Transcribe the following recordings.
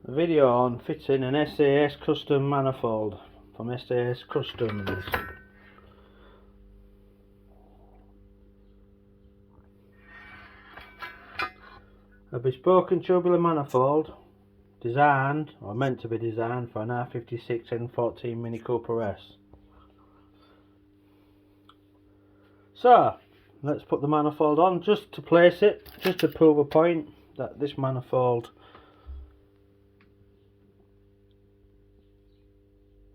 a video on fitting an S.A.S custom manifold from S.A.S Customs. A bespoke and tubular manifold designed, or meant to be designed, for an R56 N14 Mini Cooper S. So let's put the manifold on just to place it, just to prove a point that this manifold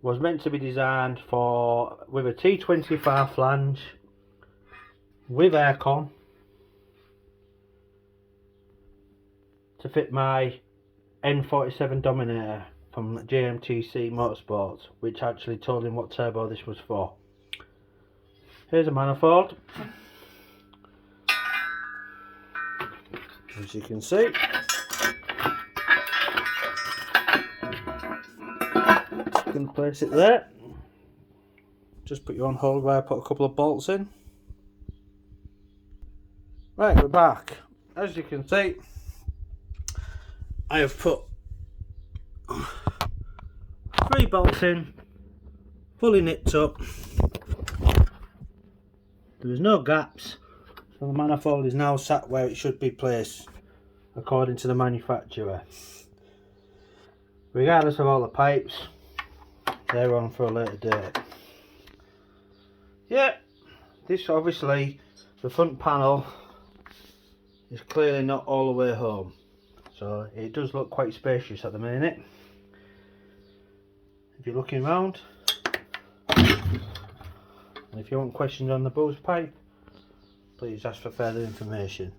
was meant to be designed for with a T25 flange with aircon to fit my N47 Dominator from JMTC Motorsports, which actually told him what turbo this was for. Here's a manifold, as you can see. You can place it there. Just put you on hold while I put a couple of bolts in. Right, we're back. As you can see, I have put 3 bolts in, fully nipped up. There's no gaps, so the manifold is now sat where it should be placed according to the manufacturer. Regardless of all the pipes, they're on for a later date. Yeah, this obviously, the front panel is clearly not all the way home, so it does look quite spacious at the minute. If you're looking around, and if you want questions on the boost pipe, please ask for further information.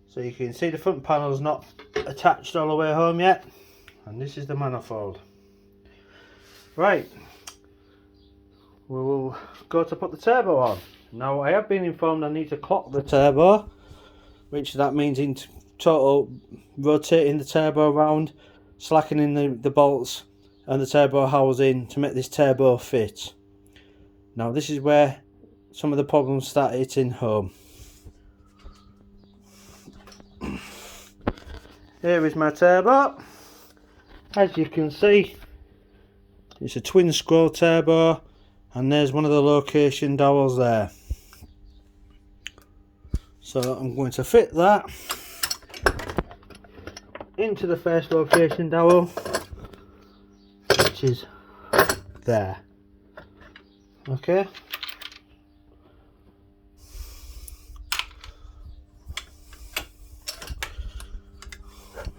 So you can see the front panel is not attached all the way home yet, and this is the manifold. Right, we will go to put the turbo on. Now I have been informed I need to clock the turbo, which that means in total rotating the turbo around, slackening the bolts and the turbo housing to make this turbo fit. Now this is where some of the problems start hitting home. Here is my turbo. As you can see, it's a twin scroll turbo, and there's one of the location dowels there. So I'm going to fit that into the first location dowel, which is there. Okay.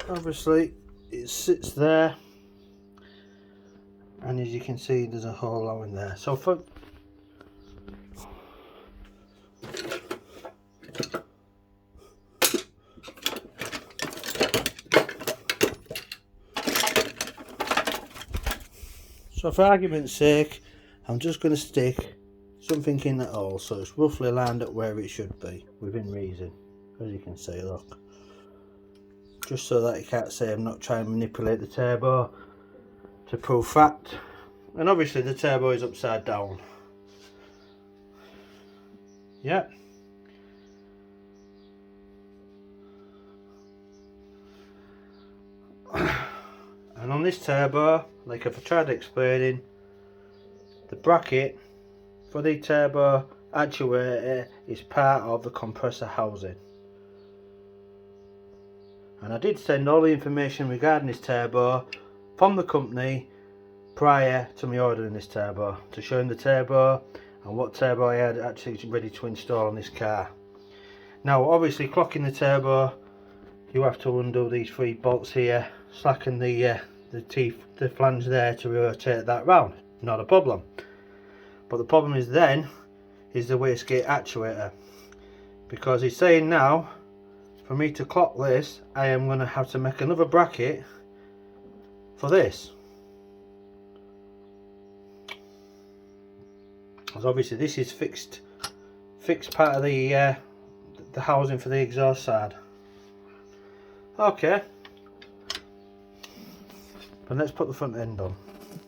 Obviously it sits there, and as you can see there's a hole out in there. So for argument's sake, I'm just going to stick something in that hole so it's roughly lined up where it should be, within reason. As you can see, look. Just so that you can't say I'm not trying to manipulate the turbo, to prove fact. And obviously the turbo is upside down. Yeah. And on this turbo, like I've tried explaining, the bracket for the turbo actuator is part of the compressor housing. And I did send all the information regarding this turbo from the company prior to me ordering this turbo, to show him the turbo and what turbo I had actually ready to install on this car. Now obviously clocking the turbo, you have to undo these 3 bolts here, slacken the flange there to rotate that round. Not a problem. But the problem is then is the wastegate actuator, because he's saying now for me to clock this I am going to have to make another bracket for this, because obviously this is fixed part of the housing for the exhaust side. Okay, and let's put the front end on.